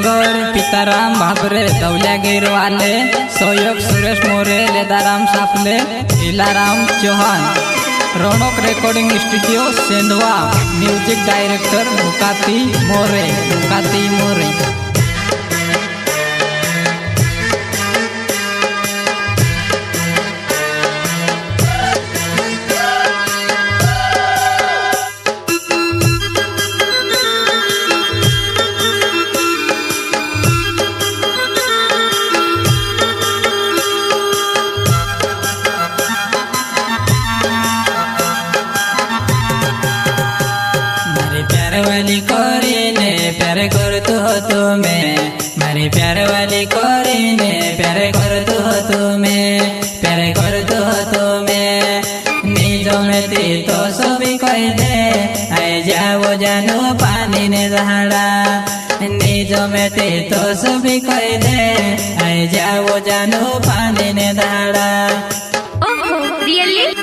Singer Pitaram भाबरे Daulya Girwale, सहयोग Suresh More, Ledaram Saple, Ilaram Chauhan, Raunak recording studio Sendhwa, music director Mukati More. वाली कोरीने प्यार करतो हो तुम्हें, मारी प्यार वाली कोरीने प्यार करतो हो तुम्हें, प्यार करतो हो तुम्हें। निजो में ती तो सभी कह दे, आए जाओ जानू पानी ने दहाड़ा। निजो में ती तो सभी कह दे, आए जाओ जानू पानी ने दहाड़ा। ओहो रियली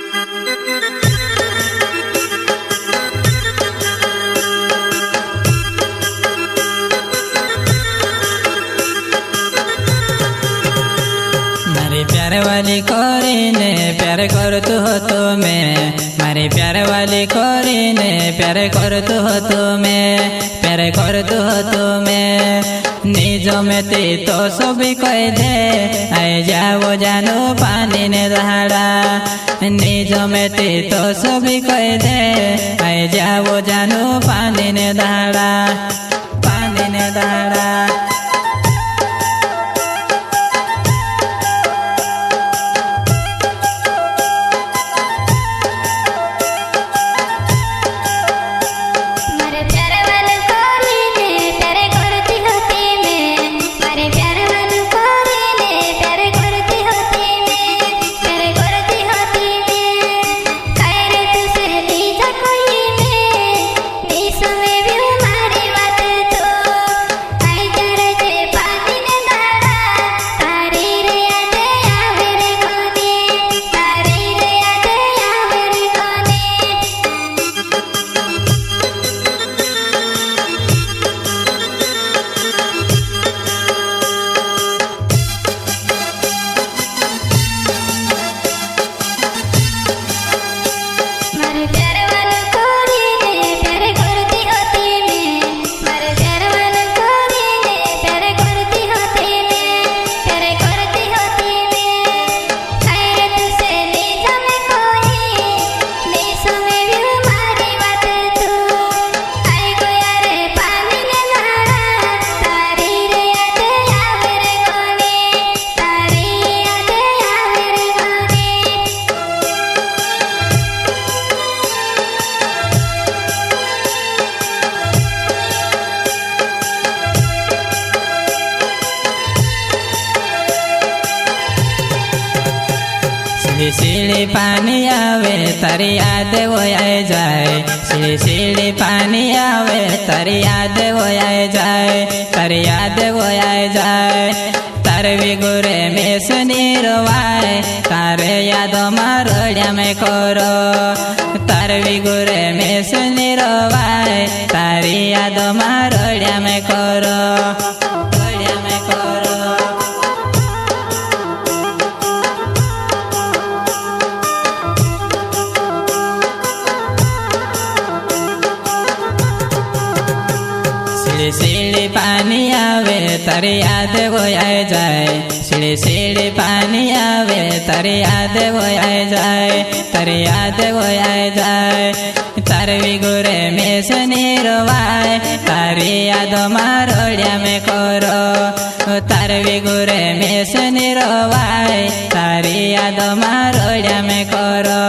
प्यार वाली कोरीने प्यार करतो हो तुम्हें, मारी प्यार वाली कोरीने प्यार करतो हो तुम्हें, प्यार करतो हो तुम्हें। निजो में ती तो सभी कह दे, आए जाओ जानू पानी ने दहाड़ा। निजो में ती तो सभी कह दे, आए जाओ जानू पानी ने दहाड़ा, पानी ने दहाड़ा। सीढ़ी पानी आवे तारी याद वो आए जाए, सीढ़ी पानी आवे तारी याद वो आए जाए, तारी याद वो आए जाए। तारे विगुरे में सुनी रोवाए, तारे यादों मारोड़िया में करो। तारे विगुरे में सुनी रोवाए, तारी यादों मारोड़िया में करो, रोड़िया में करो। सीढ़ी पानी आवे तारी याद वो आए जाए, सीढ़ी पानी आवे तारी याद वो आए जाए, तारी याद वो आए जाए। तारे विगुरे में सुनी रोवाए, तारी यादों मारोड़िया में करो। तारे विगुरे में सुनी रोवाए, तारी यादों मारोड़िया में करो।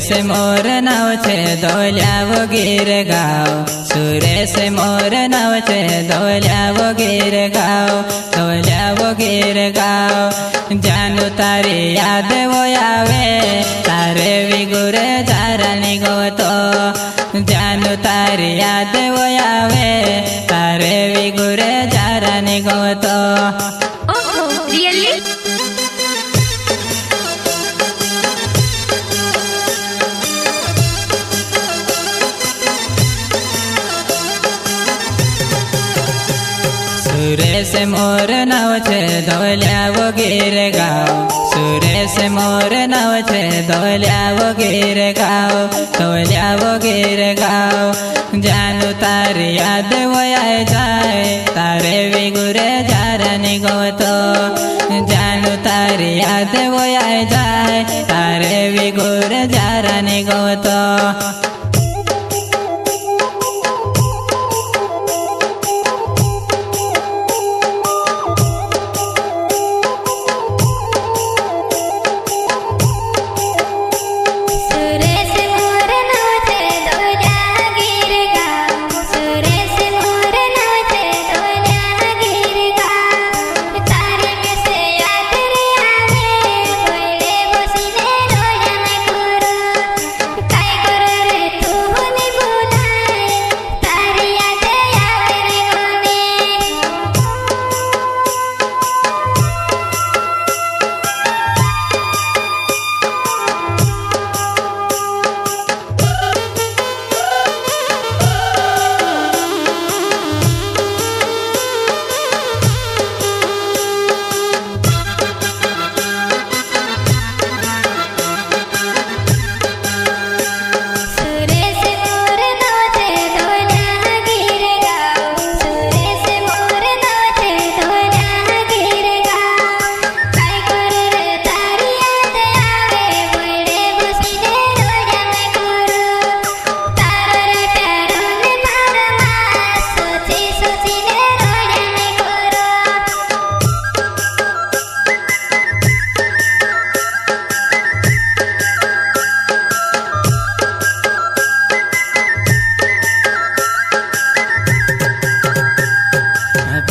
सुरेश मोर नाव छे धोलिया गिर गाव सुरेश मोर नाव छे धोलिया गिर गाव धोलिया गिर गाव जानू तारी याद वो आवे तारे विगुरे जारानी गोतो जानू तारी याद वो आवे तारे विगुरे जारानी गोतो ओहो रियली सुरेश मोर नाव छे धोलिया गिर गाव सुरेश मोर नाव छे धोलिया गिर गाव धोलिया गिर गाव जानू तारी याद वो आए जाए तारे विगुरे जारानी गोतो जानू तारी याद वो आए जाए तारे विगुरे जारानी गोतो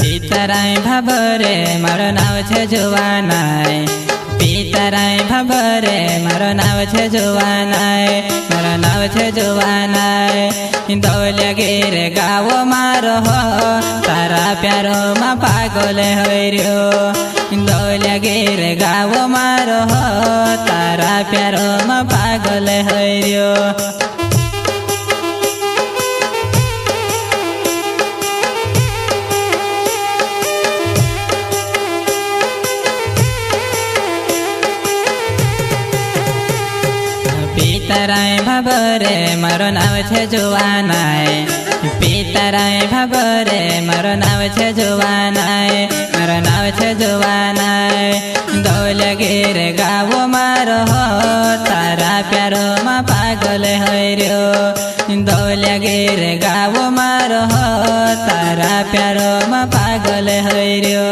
પિતરાય ભાભરે મારો નાવ છે જુવાનાય પિતરાય ભાભરે મારો નાવ છે જુવાનાય મારો નાવ છે જુવાનાય ધોલિયા ગીર ગાવો મારો હો તારા પ્યારો માં પાગલે હર્યો ધોલિયા ગીર ગાવો મારો હો તારા પ્યારો માં પાગલે હર્યો પિતરાય ભાભરે મારો નાવ છે જુવાનાય પિતરાય ભાભરે મારો નાવ છે જુવાનાય મારો નાવ છે જુવાનાય ધોલિયા ગીર ગાવો મારો હો તારા પ્યારો માં પાગલ હર્યો ધોલિયા ગીર ગાવો મારો હો તારા પ્યારો માં પાગલ હર્યો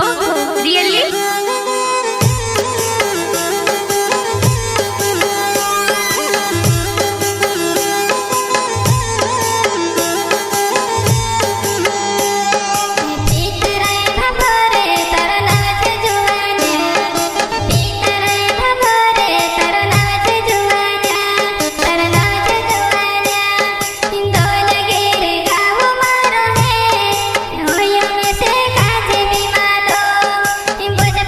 ओहो रियली Boy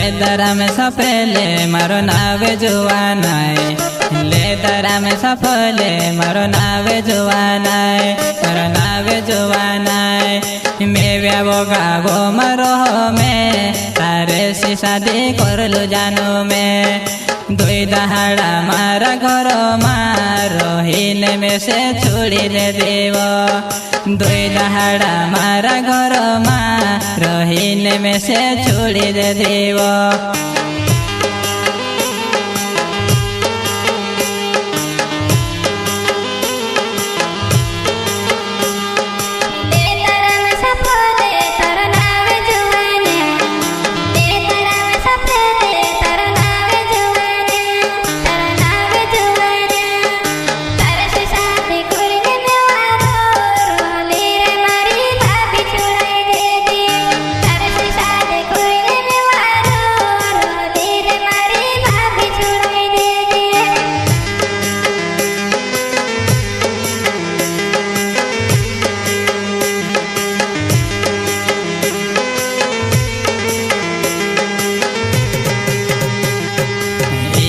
લેદરા में સફેલે મારો નાવે જોવાનાય લેદરા में સફલે મારો નાવે જોવાનાય મારો નાવે જોવાનાય મેં વ્યાવો ગાવો મારો મેં તારે સી શાદી કરલું જાનું મેં દોઈ દહાડા મારા ઘરમાં રહીને મેં સે છોડી દે દેવો દોઈ દહાડા મારા ઘરમાં રહીને મેં સે છોડી દે દેવો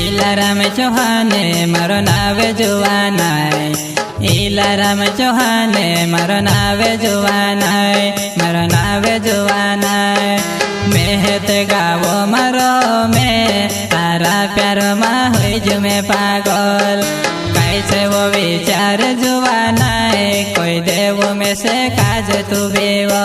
इलाराम चौहाने मारो नावे जुवानाय इलाराम चौहाने मारो नावे जुवानाय मारो नावे जुवानाय मेहत गावो मारो में तारा प्यार मा होई जो में पागल कैसे वो विचार जुवानाय कोई देवो में से काज तू बेवो